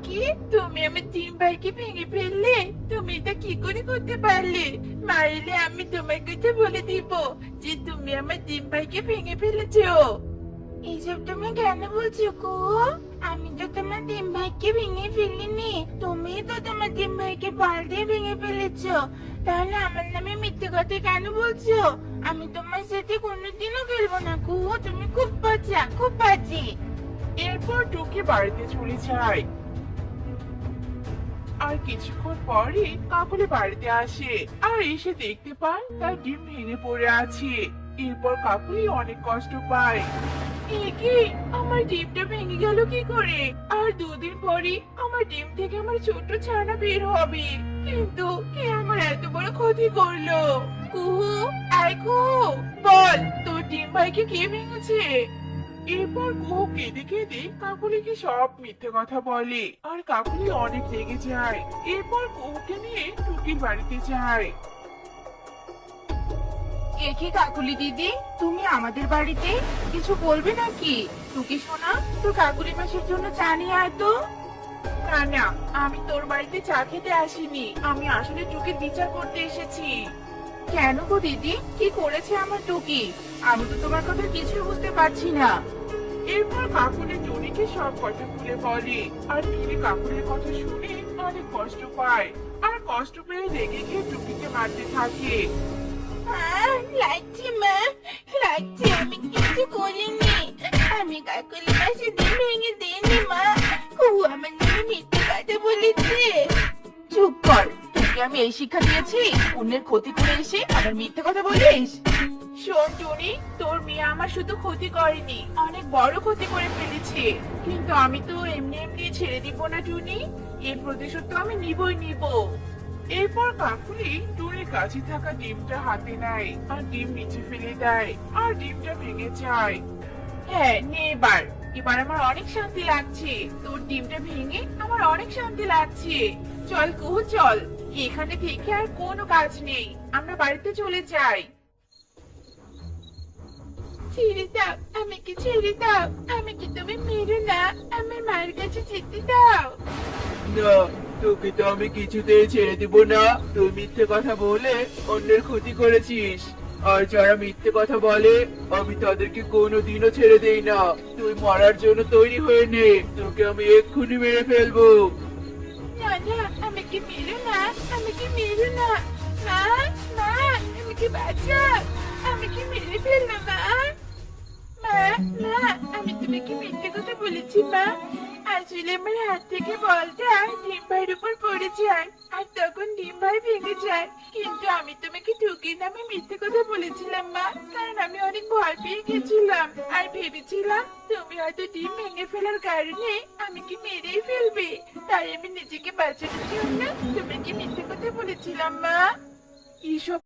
কি তুমি আমার ডিম ভাইকে ভেঙে ফেললে? তুমি এটা কি করে করতে পারলে? মারিলে আমি তোমার কাছে বলে দিব যে তুমি আমার ডিম ভাইকে ভেঙে ফেলেছো। এসব তুমি কেন বলছো গো? আমি তো তোমার ডিম ভাইকে ভেঙে ফেলিনি, তুমি তো তোমার ডিম ভাইকে বল দিয়ে ভেঙে ফেলেছো। তাহলে আমার নামে মিথ্যে কথা কেন বলছো? আমি তোমার সাথে কোনোদিনও খেলবো না গো, তুমি খুব বাজে, খুব বাজে। এরপর টুকি বাড়িতে চলে যায়। আর কিছুক্ষণ পরে কাকুলি বাড়িতে আসে আর এসে দেখতে পায় তার ডিম ভেঙে পড়ে আছে। এরপর কাকুলি অনেক কষ্ট পায়। এ কি, আমার ডিমটা ভেঙে গেল কি করে? আর দুদিন পরে আমার ডিম থেকে আমার ছোট ছানা বের হবে, কিন্তু কে আমার এত বড় ক্ষতি করলো? কুহু, আয় কুহু, বল তোর ডিম ভাইকে কে ভেঙেছে? এরপর কুহু কেঁদে কেঁদে কাকুলিকে সব মিথ্যে কথা বলে আর কাকুলি অনেক রেগে যায়। এরপর কুহুকে নিয়ে টুকির বাড়িতে যায়। এ কি কাকুলি দিদি, তুমি আমাদের বাড়িতে কিছু বলবে নাকি? টুকি সোনা, তোর কাকুলি মাসের জন্য চা নিয়ে আয় তো। না না, আমি তোর বাড়িতে চা খেতে আসিনি, আমি আসলে টুকির বিচার করতে এসেছি। কেন গো দিদি, কি করেছে আমার টুকি? আমি তো তোমার কথা কিছুই বুঝতে পারছি না। এরপর কাকুলি টুনিকে সব কথা খুলে বলে আর টুনি কাকুলির কথা শুনে অনেক কষ্ট পায় আর কষ্ট পেয়ে রেগে গিয়ে টুকিকে মারতে থাকে। লাগছে মা, লাগছে, আমি কিছু করিনি। আমি কাকুলি মাসে ডিম ভেঙে দিইনি মা, ও আমার নামে মিথ্যে কথা বলেছে। চুপ কর, তোকে আমি এই শিক্ষা দিয়েছি? অন্যের ক্ষতি করে এসে আবার মিথ্যে কথা বলিস? শোন টুনি, তোর মেয়ে আমার শুধু ক্ষতি করেনি, অনেক বড় ক্ষতি করে ফেলেছে। কিন্তু আমি তো এমনি এমনি ছেড়ে দিব না টুনি, এর প্রতিশোধ তো আমি নিবই নিব। এরপর কাকুলি টুনির কাছে থাকা ডিমটা হাতে নেয় আর ডিম নিচে ফেলে দেয় আর ডিমটা ভেঙে যায়। হ্যাঁ নে, এবার এবার আমার অনেক শান্তি লাগছে। তোর ডিমটা ভেঙে আমার অনেক শান্তি লাগছে। চল কুহু, চল, এখানে থেকে আর কোনো কাজ নেই, আমরা বাড়িতে চলে যাই। ছেড়ে দাও, আমাকে ছেড়ে দাও, আমাকে তুমি মেরো না, আমার মায়ের কাছে যেতে দাও। না, তোকে তো আমি কিছুতেই ছেড়ে দিব না। তুই মিথ্যে কথা বলে অন্যের ক্ষতি করেছিস, আর যারা মিথ্যে কথা বলে আমি তাদেরকে কোনোদিনও ছেড়ে দেই না। তুই মরার জন্য তৈরি হয়ে নে, তোকে আমি এক্ষুনি মেরে ফেলবো। না না, আমাকে মেরো না, আমাকে মেরো না, মা, মা, আমাকে বাঁচাও, আমাকে মেরে ফেললো মা। মা, মা, আমি তোমাকে মিথ্যে কথা বলেছি মা। আসলে আমার হাত থেকে বলটা ডিম ভাইয়ের উপর পড়ে যায় আর তখন ডিম ভাই ভেঙে যায়। কিন্তু আমি তোমাকে টুকির নামে মিথ্যে কথা বলেছিলাম মা, কারণ আমি অনেক ভয় পেয়ে গেছিলাম আর ভেবেছিলাম তুমি হয়তো ডিম ভেঙে ফেলার কারণে আমাকে মেরেই ফেলবে। তাই আমি নিজেকে বাঁচানোর জন্য তোমাকে মিথ্যে কথা বলেছিলাম মা। এসব